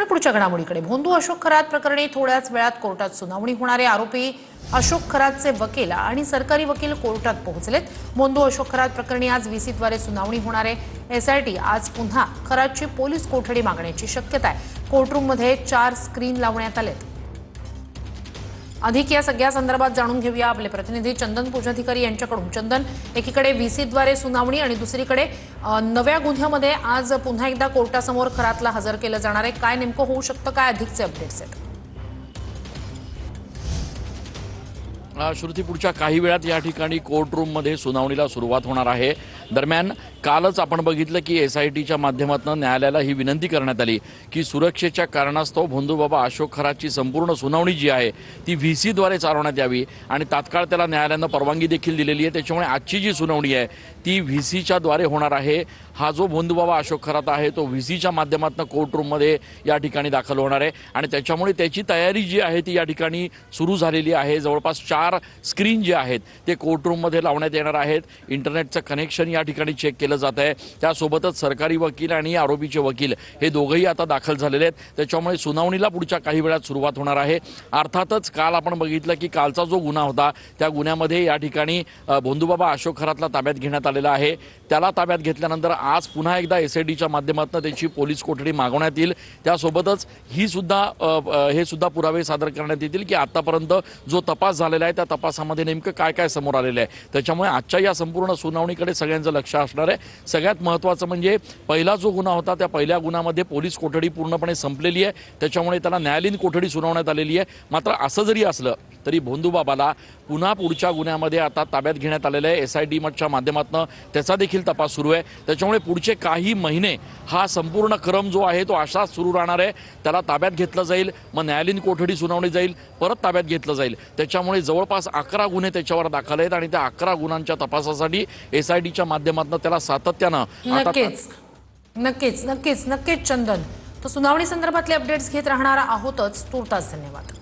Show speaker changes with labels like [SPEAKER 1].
[SPEAKER 1] पुढच्या घडामोडीकडे। भोंदू अशोक खरात प्रकरणी थोड्याच वेळात कोर्टात सुनावणी होणार आहे। आरोपी अशोक खरातचे वकील आणि सरकारी वकील कोर्टात पोहोचलेत। भोंदू अशोक खरात प्रकरणी आज व्हीसीद्वारे सुनावणी होणार आहे। एसआयटी आज पुन्हा खरातची पोलीस कोठडी मागण्याची शक्यता आहे। कोर्टरूममध्ये 4 स्क्रीन लावण्यात आलेत। अधिक या सगळ्या संदर्भात जाणून घेऊया आपले प्रतिनिधी चंदन पूजाधिकारी यांच्याकडून। चंदन, एकीकडे व्हीसीद्वारे सुनावणी आणि दुसरीकडे नव्या गुन्ह्यामध्ये आज पुन्हा एकदा कोर्टासमोर खरातला हजर केलं जाणार आहे। काय नेमकं होऊ शकतं, काय अधिकचे अपडेट्स आहेत?
[SPEAKER 2] श्रुती, पुढच्या काही वेळात या ठिकाणी कोर्टरूममध्ये सुनावणीला सुरुवात होणार आहे। दरम्यान कालच आपण बघितलं की एसआयटीच्या माध्यमातून न्यायालयाला ही विनंती करण्यात आली की सुरक्षेच्या कारणास्तव भोंदूबाबा अशोक खरातची संपूर्ण सुनावणी जी आहे ती व्हीसीद्वारे चालवण्यात यावी आणि तात्काळ त्याला न्यायालयानं परवानगी देखील दिलेली आहे। त्याच्यामुळे आजची जी सुनावणी आहे ती व्हीसीच्याद्वारे होणार आहे। हा जो भोंदूबाबा अशोक खरात आहे तो व्हीसीच्या माध्यमातून कोर्टरूममध्ये या ठिकाणी दाखल होणार आहे आणि त्याच्यामुळे त्याची तयारी जी आहे ती या ठिकाणी सुरू झालेली आहे। जवळपास 4 स्क्रीन जे आहेत ते कोर्टरूममध्ये लावण्यात येणार आहेत। इंटरनेटचं कनेक्शन या ठिकाणी चेक केलं जात आहे। त्यासोबतच सरकारी वकील आणि आरोपीचे वकील हे दोघंही आता दाखल झालेले आहेत। त्याच्यामुळे सुनावणीला पुढच्या काही वेळात सुरुवात होणार आहे। अर्थातच काल आपण बघितलं की कालचा जो गुन्हा होता त्या गुन्ह्यामध्ये या ठिकाणी भोंदूबाबा अशोक खरातला ताब्यात घेण्यात आलेला आहे। त्याला ताब्यात घेतल्यानंतर आज पुन्हा एकदा एसआयटीच्या माध्यमातून त्याची पोलीस कोठडी मागवण्यात येईल। त्यासोबतच हे सुद्धा पुरावे सादर करण्यात येतील की आतापर्यंत जो तपास झालेला आहे त्या तपासामध्ये नेमकं काय काय समोर आलेलं आहे। त्याच्यामुळे आजच्या या संपूर्ण सुनावणीकडे सगळ्यांचं लक्ष असणार आहे। सगळ्यात महत्त्वाचं म्हणजे पहिला जो गुन्हा होता त्या पहिल्या गुन्ह्यामध्ये पोलीस कोठडी पूर्णपणे संपलेली आहे। त्याच्यामुळे त्याला न्यायालयीन कोठडी सुनावण्यात आलेली आहे। मात्र असं जरी असलं तरी भोंदूबाबाला पुन्हा पुढच्या गुन्ह्यामध्ये आता ताब्यात घेण्यात आलेलं आहे। एसआयटीच्या माध्यमातून त्याचा देखील तपास सुरू आहे। त्याच्यामुळे पुढचे काही महिने हा संपूर्ण क्रम जो आहे तो असाच सुरू राहणार आहे। त्याला ताब्यात घेतलं जाईल, मग न्यायालयीन कोठडी सुनावणी जाईल, परत ताब्यात घेतलं जाईल। त्याच्यामुळे जवळपास 11 गुन्हे त्याच्यावर दाखल आहेत आणि त्या 11 गुन्ह्यांच्या तपासासाठी एसआयटीच्या माध्यमातून त्याला सातत्यानं
[SPEAKER 1] नक्कीच चंदन, तो सुनावणी संदर्भातले अपडेट्स घेत राहणार आहोतच। तुर्तास धन्यवाद।